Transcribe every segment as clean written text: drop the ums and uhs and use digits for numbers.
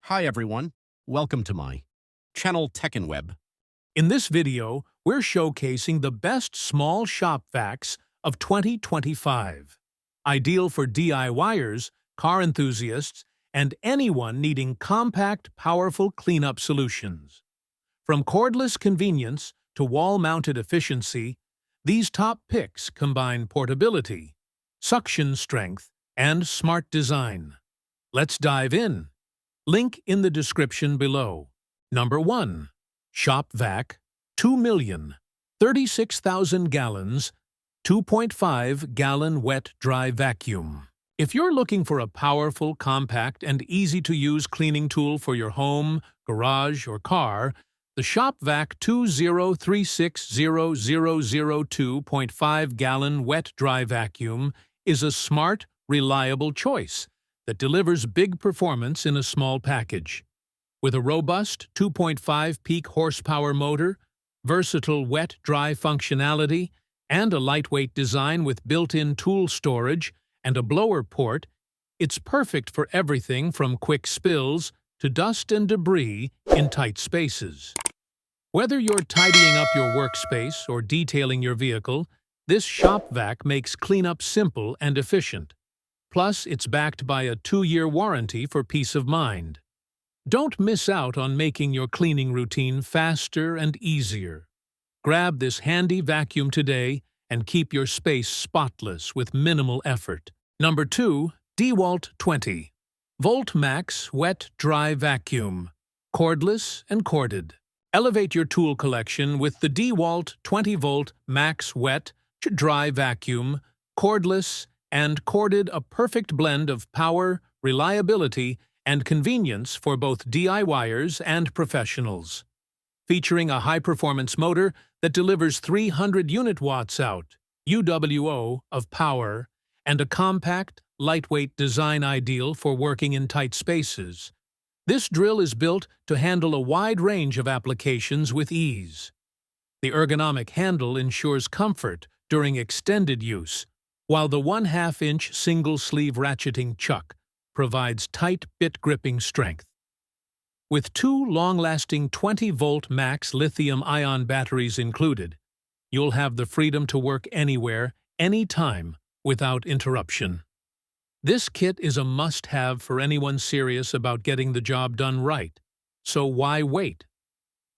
Hi everyone, welcome to my channel Tech and Web. In this video, we're showcasing the best small shop vacs of 2025. Ideal for DIYers, car enthusiasts, and anyone needing compact, powerful cleanup solutions. From cordless convenience to wall-mounted efficiency, these top picks combine portability, suction strength, and smart design. Let's dive in. Link in the description below. Number 1. Shop-Vac 2,000,000, 36,000 gallons, 2.5-gallon wet-dry vacuum. If you're looking for a powerful, compact, and easy-to-use cleaning tool for your home, garage, or car, the Shop-Vac 2036002.5-gallon wet-dry vacuum is a smart, reliable choice that delivers big performance in a small package. With a robust 2.5 peak horsepower motor, versatile wet-dry functionality, and a lightweight design with built-in tool storage and a blower port, it's perfect for everything from quick spills to dust and debris in tight spaces. Whether you're tidying up your workspace or detailing your vehicle, this Shop-Vac makes cleanup simple and efficient. Plus, it's backed by a 2-year warranty for peace of mind. Don't miss out on making your cleaning routine faster and easier. Grab this handy vacuum today and keep your space spotless with minimal effort. Number 2. DEWALT 20 Volt Max Wet Dry Vacuum, Cordless and Corded. Elevate your tool collection with the DEWALT 20-volt Max Wet Dry Vacuum, Cordless and Corded, a perfect blend of power, reliability, and convenience for both DIYers and professionals. Featuring a high-performance motor that delivers 300 unit-watts out, UWO, of power, and a compact, lightweight design ideal for working in tight spaces, this drill is built to handle a wide range of applications with ease. The ergonomic handle ensures comfort during extended use, while the 1/2-inch single-sleeve ratcheting chuck provides tight bit-gripping strength. With 2 long-lasting 20-volt max lithium-ion batteries included, you'll have the freedom to work anywhere, anytime, without interruption. This kit is a must-have for anyone serious about getting the job done right, so why wait?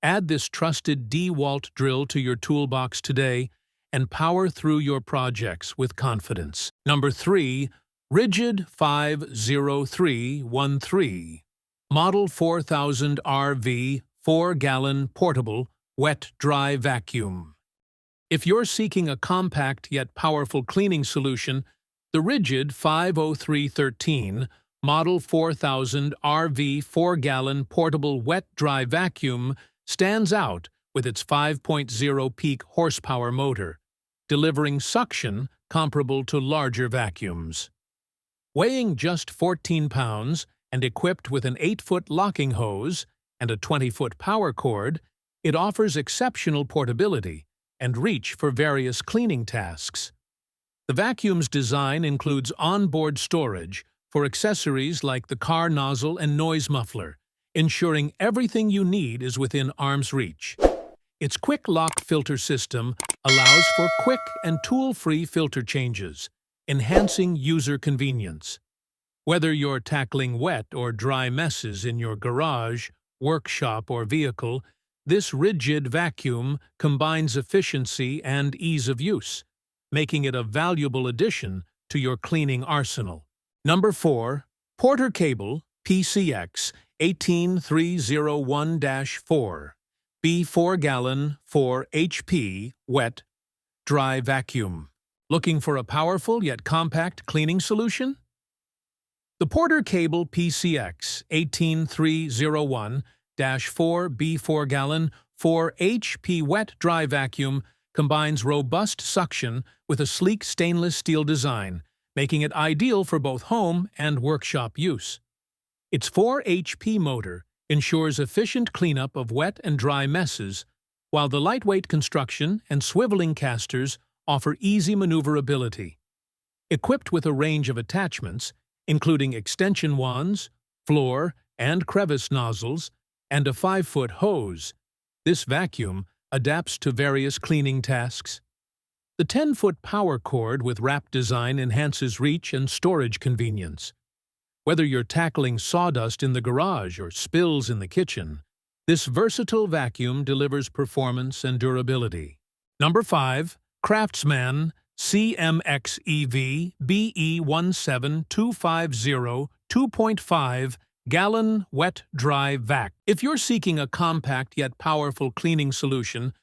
Add this trusted DEWALT drill to your toolbox today and power through your projects with confidence. Number 3. RIDGID 50313, Model 4000 RV 4-gallon portable wet-dry vacuum. If you're seeking a compact yet powerful cleaning solution, the RIDGID 50313 Model 4000 RV 4-gallon portable wet-dry vacuum stands out with its 5.0 peak horsepower motor, delivering suction comparable to larger vacuums. Weighing just 14 pounds and equipped with an 8-foot locking hose and a 20-foot power cord, it offers exceptional portability and reach for various cleaning tasks. The vacuum's design includes onboard storage for accessories like the car nozzle and noise muffler, ensuring everything you need is within arm's reach. Its quick lock filter system allows for quick and tool-free filter changes, enhancing user convenience. Whether you're tackling wet or dry messes in your garage, workshop, or vehicle, this RIDGID vacuum combines efficiency and ease of use, making it a valuable addition to your cleaning arsenal. Number 4. Porter Cable PCX 18301-4 B4-gallon 4 HP wet dry vacuum. Looking for a powerful yet compact cleaning solution? The Porter Cable PCX 18301-4 B4-gallon 4 HP wet dry vacuum combines robust suction with a sleek stainless steel design, making it ideal for both home and workshop use. Its 4 HP motor ensures efficient cleanup of wet and dry messes, while the lightweight construction and swiveling casters offer easy maneuverability. Equipped with a range of attachments, including extension wands, floor, and crevice nozzles, and a 5-foot hose. This vacuum adapts to various cleaning tasks. The 10-foot power cord with wrap design enhances reach and storage convenience. Whether you're tackling sawdust in the garage or spills in the kitchen, this versatile vacuum delivers performance and durability. Number 5. CRAFTSMAN CMXEV BE17250 2.5 gallon wet-dry vac. If you're seeking a compact yet powerful cleaning solution,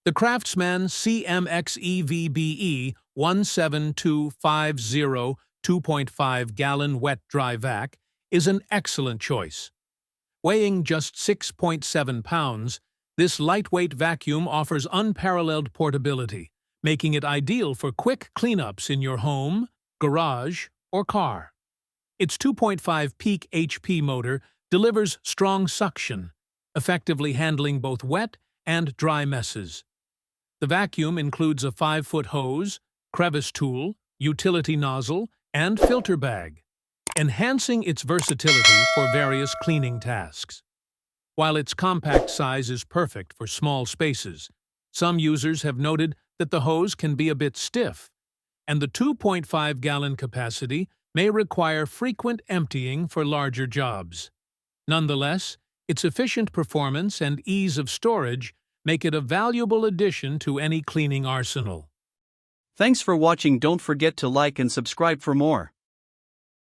the CRAFTSMAN CMXEV BE17250 2.5 gallon wet-dry vac is an excellent choice. Weighing just 6.7 pounds, this lightweight vacuum offers unparalleled portability, making it ideal for quick cleanups in your home, garage, or car. Its 2.5 peak HP motor delivers strong suction, effectively handling both wet and dry messes. The vacuum includes a 5-foot hose, crevice tool, utility nozzle, and filter bag, enhancing its versatility for various cleaning tasks. While its compact size is perfect for small spaces, some users have noted that the hose can be a bit stiff, and the 2.5-gallon capacity may require frequent emptying for larger jobs. Nonetheless, its efficient performance and ease of storage make it a valuable addition to any cleaning arsenal. Thanks for watching. Don't forget to like and subscribe for more.